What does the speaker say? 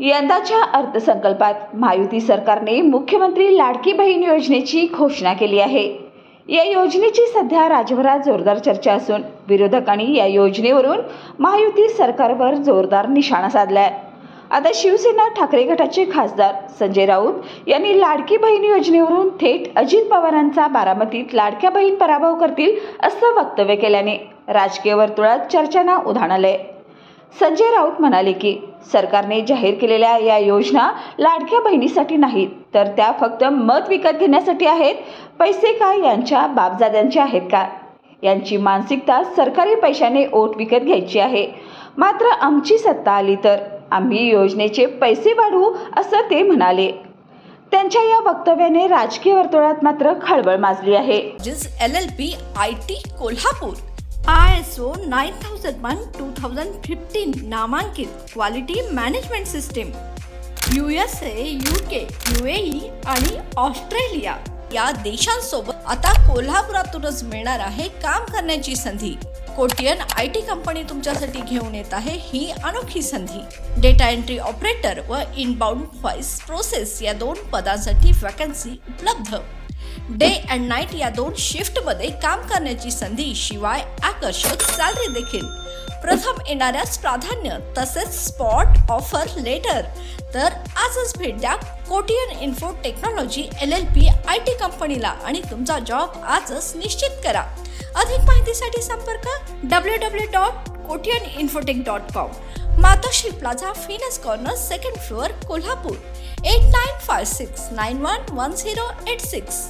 यंदाच्या अर्थसंकल्पात महायुती सरकारने मुख्यमंत्री लाडकी बहीण योजनेची घोषणा केली आहे। या योजनेची सध्या राज्यभरात जोरदार चर्चा असून विरोधकांनी या योजनेवरून महायुती सरकारवर जोरदार निशाणा साधलाय। आता शिवसेना ठाकरे गटाचे खासदार संजय राऊत यांनी लाडकी बहीण योजनेवरून थेट अजित पवारांचा बारामतीत लाडक्या बहीण पराभव करतील असं वक्तव्य केल्याने राजकीय वर्तुळात चर्चांना उधाण आलंय। संजय राऊत म्हणाले की सरकारने जाहीर केलेल्या या योजना लाडक्या बहिणीसाठी नाहीत, तर त्या फक्त मत विकत घेण्यासाठी आहेत। पैसे काय यांच्या बापजाद्यांचे आहेत का? यांची मानसिकता सरकारी पैशाने ओट विकत घ्यायची आहे। मात्र आमची सत्ता आली तर आम्ही योजनेचे पैसे वाढवू असं ते म्हणाले। त्यांच्या या वक्तव्याने राजकीय वर्तुळात मात्र खळबळ माजली आहे। LLP IT कोल्हापूर ISO 9001:2015 नामांकित quality management system USA, UK, UAE आणि ऑस्ट्रेलिया या देशांसोबत आता कोल्हापुरातूनच मिळणार आहे काम करण्याची संधी। कोटियन IT कंपनी तुमच्यासाठी घेऊन येत आहे ही अनोखी संधी। डेटा एंट्री ऑपरेटर व इनबाउंड व्हॉइस प्रोसेस या दोन पदांसाठी वॅकन्सी उपलब्ध। डे अँड नाईट या दोन शिफ्ट मध्ये काम करण्याची संधी, शिवाय आकर्षक सॅलरी देखील। प्रथम येणाऱ्यास प्राधान्य तसेच स्पॉट ऑफर लेटर। तर आजच भेट द्या Kotian info technology LLP IT कंपनीला आणि तुमचा जॉब आजच निश्चित करा। अधिक माहितीसाठी संपर्क www.kotiyaninfotech.com, मातोश्री प्लाझा, फिनस कॉर्नर, 2nd फ्लोअर, कोल्हापूर 8956911086।